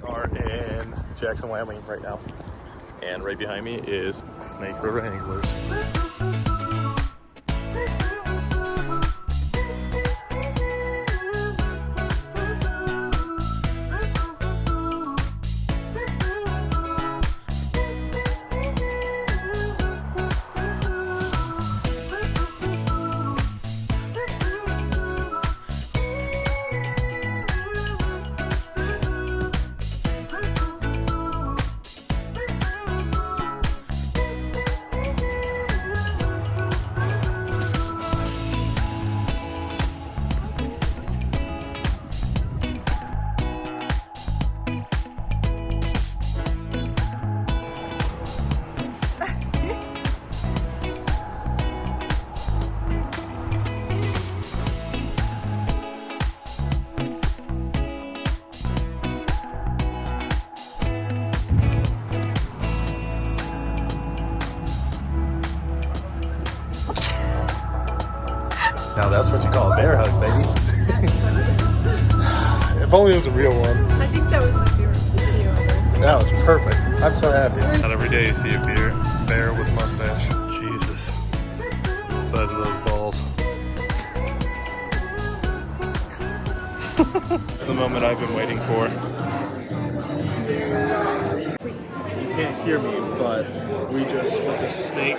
are in Jackson, Wyoming right now. And right behind me is Snake River Anglers. Now that's what you call a bear hug, baby. If only it was a real one. I think that was my favorite video ever. That was perfect. I'm so happy. Not every day you see a bear with a mustache. Jesus. The size of those balls. It's the moment I've been waiting for. You can't hear me, but we just went to Snake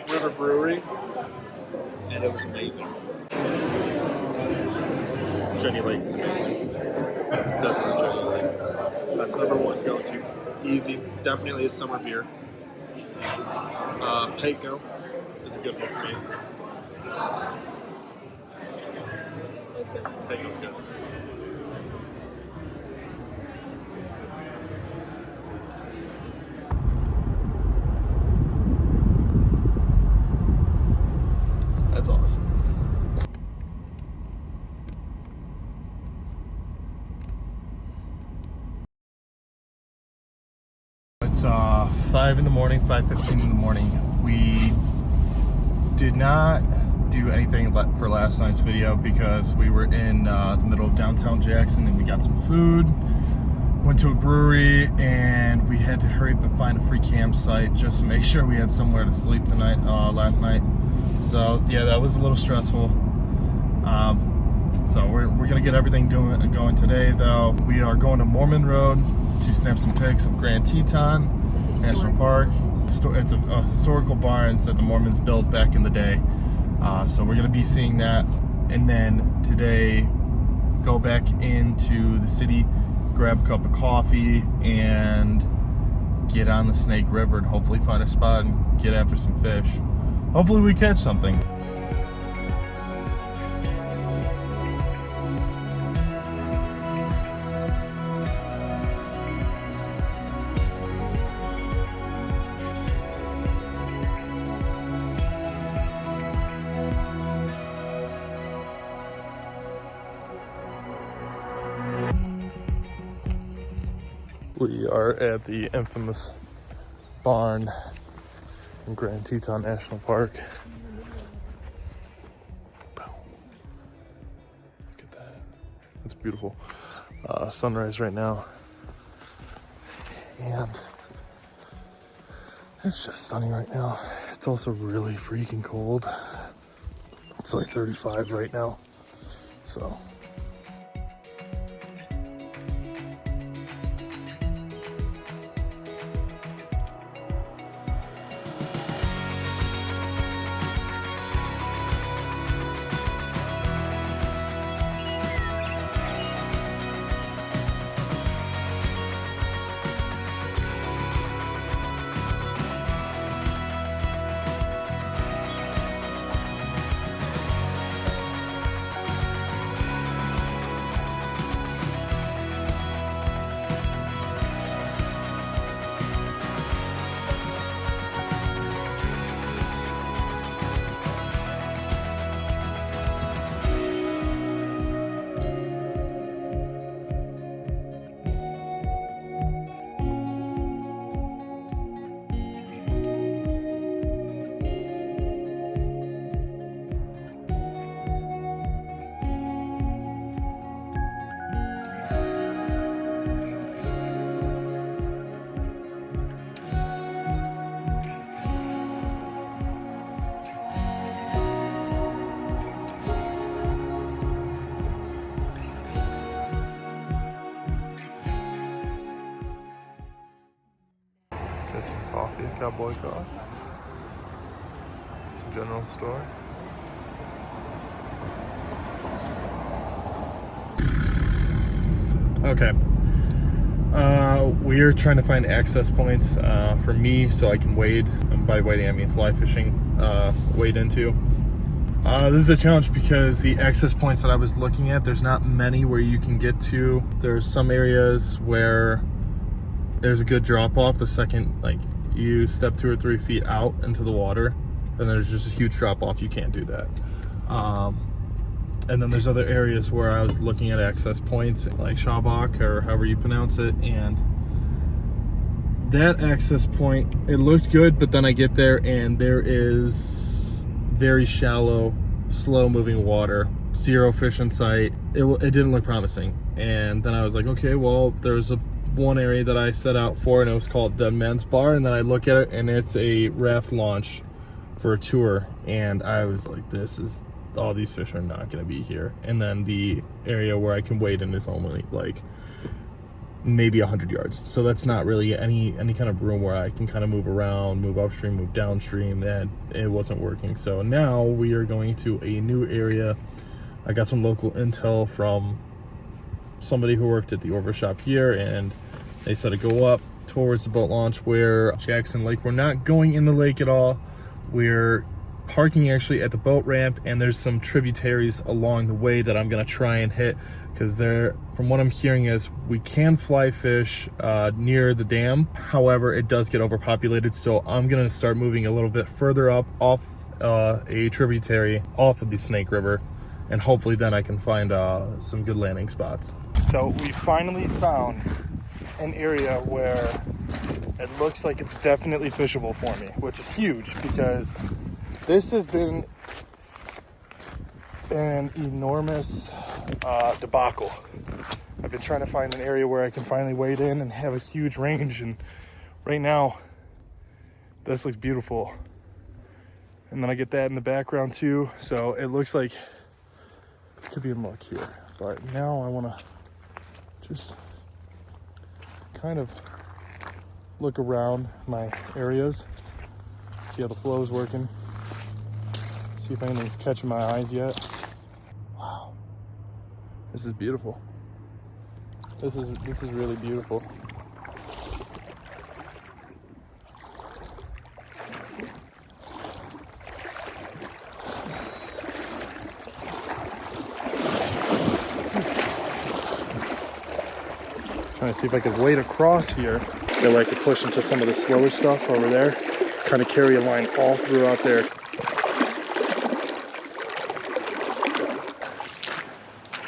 River Brewery. And it was amazing. Jenny Lake is amazing. Definitely Jenny Lake. That's number one go-to. Easy. Definitely a summer beer. Payco is a good one for me. Payco's good. That's awesome. It's 5 in the morning, 5:15 in the morning. We did not do anything for last night's video because we were in the middle of downtown Jackson and we got some food, went to a brewery, and we had to hurry up and find a free campsite just to make sure we had somewhere to sleep tonight, last night. So yeah, that was a little stressful. So we're gonna get everything going today though. We are going to Mormon Row to snap some pics of Grand Teton National Park. It's a historical barns that the Mormons built back in the day. So we're gonna be seeing that, and then today go back into the city, grab a cup of coffee, and get on the Snake River and hopefully find a spot and get after some fish. Hopefully we catch something. We are at the infamous barn in Grand Teton National Park. Boom. Look at that. That's beautiful. Sunrise right now. And it's just stunning right now. It's also really freaking cold. It's like 35 right now. So. Get some coffee, cowboy coffee. Some general store. Okay. We're trying to find access points for me so I can wade, and by wading I mean fly fishing, wade into. This is a challenge because the access points that I was looking at, there's not many where you can get to. There's some areas where there's a good drop off the second like you step 2 or 3 feet out into the water, and there's just a huge drop off. You can't do that. And then there's other areas where I was looking at access points like Shabak or however you pronounce it, and that access point, it looked good, but then I get there and there is very shallow, slow moving water, 0 fish in sight. It didn't look promising. And then I was like, okay, well, there's one area that I set out for, and it was called Dead Man's Bar, and then I look at it and it's a raft launch for a tour, and I was like, all these fish are not going to be here. And then the area where I can wade in is only like maybe 100 yards, so that's not really any kind of room where I can kind of move around, move upstream, move downstream, and it wasn't working. So now we are going to a new area. I got some local intel from somebody who worked at the Orvis shop here, and they said to go up towards the boat launch where Jackson Lake. We're not going in the lake at all. We're parking actually at the boat ramp, and there's some tributaries along the way that I'm gonna try and hit, because from what I'm hearing is we can fly fish near the dam. However, it does get overpopulated, so I'm gonna start moving a little bit further up off a tributary off of the Snake River, and hopefully then I can find some good landing spots. So we finally found an area where it looks like it's definitely fishable for me, which is huge because this has been an enormous debacle. I've been trying to find an area where I can finally wade in and have a huge range, and right now this looks beautiful. And then I get that in the background too, so it looks like it could be a muck here. But now I want to just kind of look around my areas, see how the flow is working, see if anything's catching my eyes yet. Wow, this is beautiful. This is really beautiful. Trying to see if I could wade across here. That way I could push into some of the slower stuff over there. Kind of carry a line all throughout there.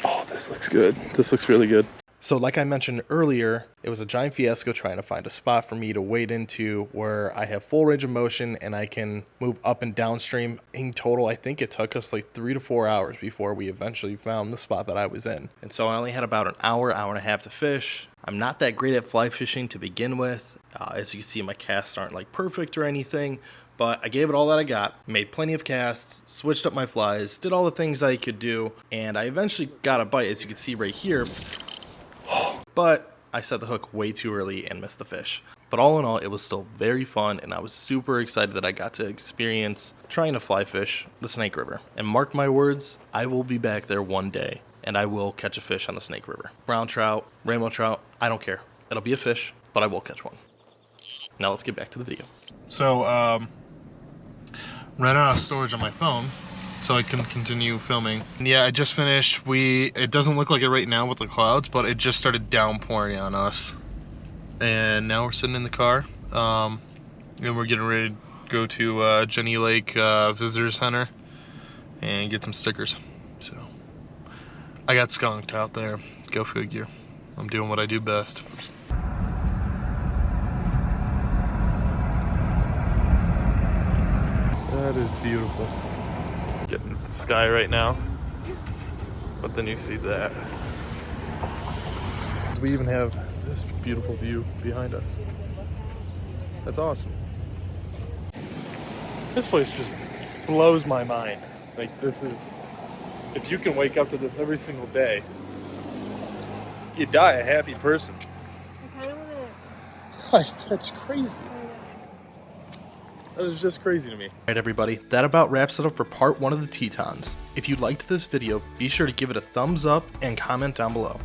Oh, this looks good. This looks really good. So like I mentioned earlier, it was a giant fiasco trying to find a spot for me to wade into where I have full range of motion and I can move up and downstream. In total, I think it took us like 3 to 4 hours before we eventually found the spot that I was in. And so I only had about an hour and a half to fish. I'm not that great at fly fishing to begin with. As you can see, my casts aren't like perfect or anything, but I gave it all that I got, made plenty of casts, switched up my flies, did all the things I could do, and I eventually got a bite, as you can see right here. But I set the hook way too early and missed the fish. But all in all, it was still very fun, and I was super excited that I got to experience trying to fly fish the Snake River. And mark my words, I will be back there one day, and I will catch a fish on the Snake River. Brown trout, rainbow trout, I don't care. It'll be a fish, but I will catch one. Now let's get back to the video. So, ran out of storage on my phone, so I can continue filming. And yeah, I just finished. It doesn't look like it right now with the clouds, but it just started downpouring on us. And now we're sitting in the car, and we're getting ready to go to Jenny Lake Visitor Center and get some stickers. So I got skunked out there. Go figure. I'm doing what I do best. That is beautiful. Getting the sky right now, but then you see that. We even have this beautiful view behind us. That's awesome. This place just blows my mind. Like, this is, if you can wake up to this every single day, you die a happy person. I kind of want to... Like, that's crazy. That is just crazy to me. Alright everybody, that about wraps it up for part 1 of the Tetons. If you liked this video, be sure to give it a thumbs up and comment down below.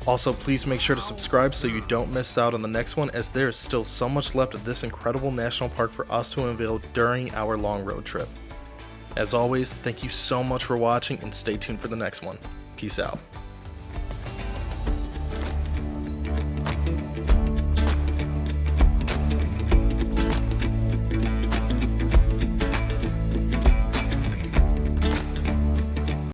Also, please make sure to subscribe so you don't miss out on the next one, as there is still so much left of this incredible national park for us to unveil during our long road trip. As always, thank you so much for watching and stay tuned for the next one. Peace out.